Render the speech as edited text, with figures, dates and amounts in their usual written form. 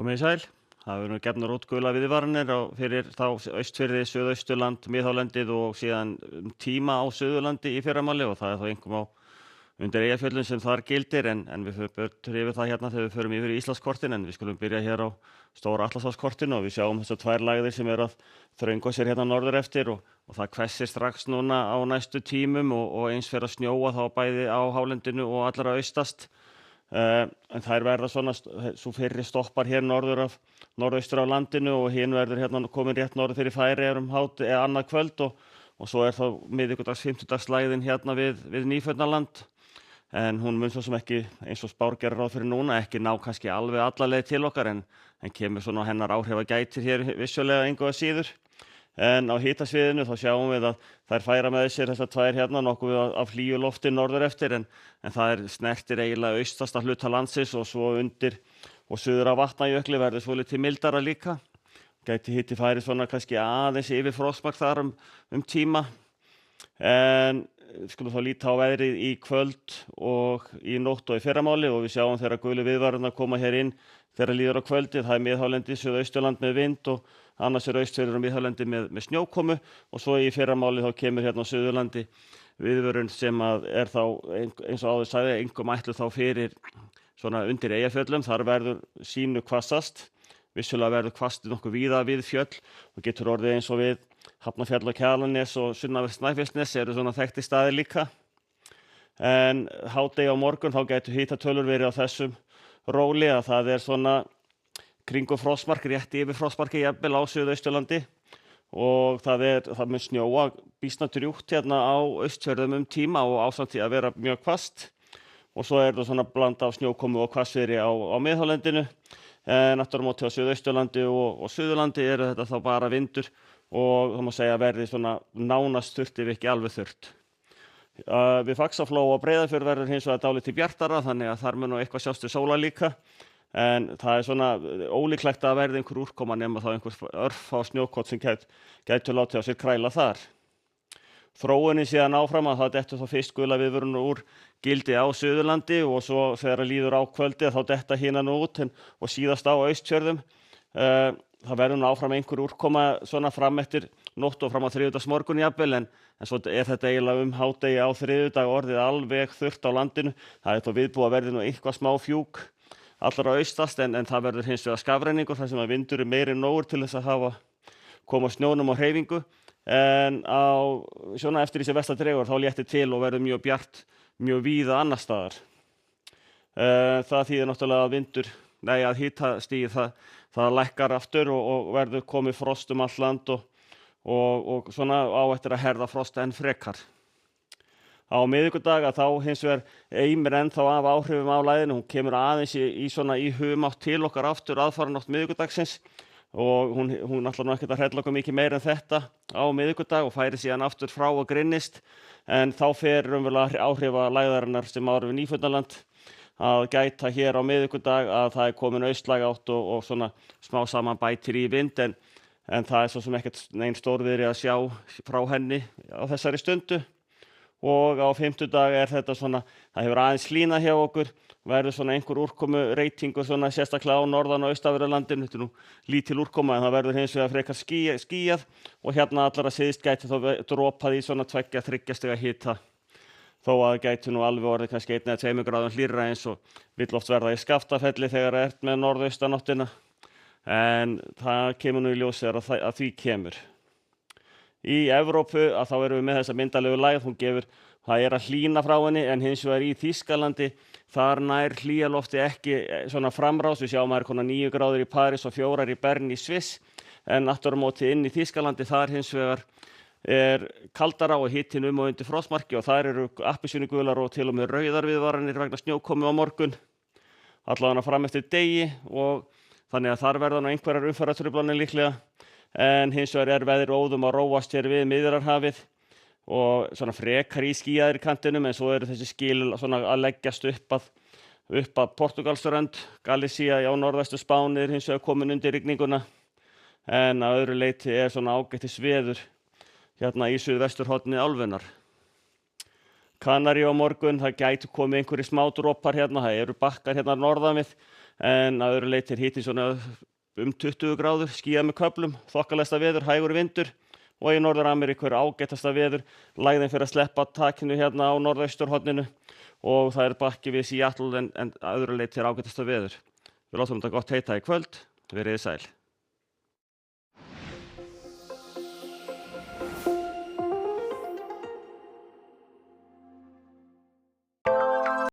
Komið þið sæl. Það eru gefnar út gula viðvaranir fyrir þá Austfirði, Suðausturland, Miðhálendið og síðan tíma á Suðurlandi í fyrramálið og það er þá einkum á undir Eyjafjöllum sem þar gildir en við förum betur yfir það hérna þegar við förum yfir Íslandskortin en við skulum byrja hér á stóra Atlantshafskortinu og við sjáum þessar tvær lægðir sem eru að þröngva sér hérna norður eftir og það hvessir strax núna á næstu tímum og eins fer að snjóa þá bæði á hálendinu og allra austast. En þær verða svona, svo fyrri stoppar hér norðaustur af landinu og hinn verður hérna komin rétt norður fyrir Færeyjar eða annað kvöld og svo er þá miðvikudags, fimmtudagslægðin hérna við Nýfundnaland. En hún mun svo sem ekki, eins og spár gera ráð fyrir núna, ekki ná kannski alveg alla leið til okkar en kemur svona hennar áhrifa gætir hér vissulega engu að síður. En á hitasviðinu þá sjáum við að þær færa með sér þessar tvær hérna nokkuð af hlýju lofti norður eftir en það snertir eiginlega austasta hluta landsins og svo undir og suður af Vatnajökli verður svolítið mildara líka. Gæti hiti færið svona kannski aðeins yfir frostmark þar tíma. En skulum þá líta á veðrið í kvöld og í nótt og í fyrramáli og við sjáum þegar gulu viðvaranirnar koma hér inn þegar líður á kvöldið. Það er Miðhálendi, Suðausturland með vind og annars er Austfjörður og Miðhálendi með snjókomu og svo í fyrramáli þá kemur hérna á Suðurlandi viðvörun sem er þá eins og áður sagði einkum ætluð þá fyrir svona undir Eyjafjöllum. Þar verður sínu hvassast. Vissulega verður hvasst nokkuð víða við fjöll og getur orðið eins og við Hafnarfjall og Kjalarnes og sunnanvert Snæfellsnes eru svona þekktir staðir líka. En hádegi á morgun þá gætu hitatölur verið á þessum róli að það er svona kringum frostmark, rétt yfir frostmarki jafnvel á Suðausturlandi og það mun snjóa býsna drjúgt hérna á Austfjörðum tíma og ásamt því að vera mjög hvasst og svo er það svona blanda af snjókomu og hvassviðri á Miðhálendinu. En aftur á móti á Suðausturlandi og Suðurlandi eru þetta þá bara vindur og það má segja að verði svona nánast þurrt ef ekki alveg þurrt. Við Faxaflóa og Breiðafjörð verður hins vegar dálítið bjartara þannig að þar mun nú eitthvað sjást við sóla líka. En það er svona ólíklegt að verði einhver úrkoma nema þá einhver örfá snjókot sem gætu látið á sér kræla þar. Þróunin síðan áfram að það dettur þá fyrst gula viðvörun úr gildi á Suðurlandi og svo þegar líður á kvöldi þá detta hinan út og síðast á Austfjörðum. Það verður nú áfram einhver úrkoma svona fram eftir nótt og fram á þriðjudagsmorgun jafnvel en svo er þetta eiginlega hádegi á þriðjudag orðið alveg þurrt á landinu. Það er þá viðbúið að verði nú eitthvað smá fjúk allra austast en það verður hins vegar skafrenningur þar sem að vindur meiri en nógur til þess að koma snjónum á hreyfingu. En svona eftir því sem vestar dregur þá léttir til og verður mjög bjart mjög víða annars staðar. Það þýðir náttúrulega að hitastigið það lækkar aftur og verður komið frost allt land og svona á eftir að herða frost enn frekar. Á miðvikudag þá hins vegar eimir ennþá af áhrifum á lægðinu. Hún kemur aðeins í humátt til okkar aftur aðfaranótt miðvikudagsins og hún ætlar nú ekkert að hrella okkur mikið meira en þetta á miðvikudag og færi síðan aftur frá og grynnist en þá fer raunverulega áhrifa lægðarinnar sem áður við Nýfundnaland að gæta hér á miðvikudag að það er komin austlæg átt og svona smá saman bætir í vind en það er svo sem ekkert nein stórviðri að sjá frá henni á þessari stundu og á fimmtudag er þetta svona, það hefur aðeins hlýnað hjá okkur verður svona einhver úrkomu reytingur svona sérstaklega á norðan og austanverðu þetta er nú lítil úrkoma en það verður hins vegar frekar skýjað og hérna allara syðst gæti þá dropað í svona 2-3 stiga hita þó að gæti nú alveg orðið kannski 1 eða 2 gráðum hlýrra eins og vill oft verða í Skaftafelli þegar það er með norðaustanáttina en það kemur nú í ljós þegar að því kemur. Í Evrópu að þá erum við með þessa myndalegu lægð, það er að hlýna frá henni en hins vegar í Þýskalandi þar nær hlýjalofti ekki svona framrás. Við sjáum að það er 9 gráður í París og 4 í Bern í Sviss en aftur á móti inn í Þýskalandi þar hins vegar er kaldara og hitinn og undir frostmarki og þar eru appelsínugular og til og með rauðar viðvaranir vegna snjókomu á morgun allavega fram eftir degi og þannig að þar verða nú einhverjar umferðartruflanir líklega en hins vegar er veðri óðum að róast hér við Miðjarðarhafið og svona frekar í skýjaðir kantinum en svo eru þessi skil svona að leggjast upp að Portugalströnd, Galícia á norðvestu Spáni hins vegar komin undir rigninguna en að öðru leyti er svona ágætis veður hérna í suðvesturhorni álfunnar. Kanarí á morgun, það gætu komið einhverjir smá dropar hérna, það eru bakkar hérna norðan við, en að öðru leyti hitinn svona 20 gráður, skýjað með köflum, þokkalegsta veður, hægur vindur og í Norður-Ameríku ágætasta veður, lægðin fyrir að sleppa takinu hérna á norðausturhorninu og það bakki við Seattle en að öðru leyti ágætasta veður. Við látum þetta gott heita í kvöld, verið sæl.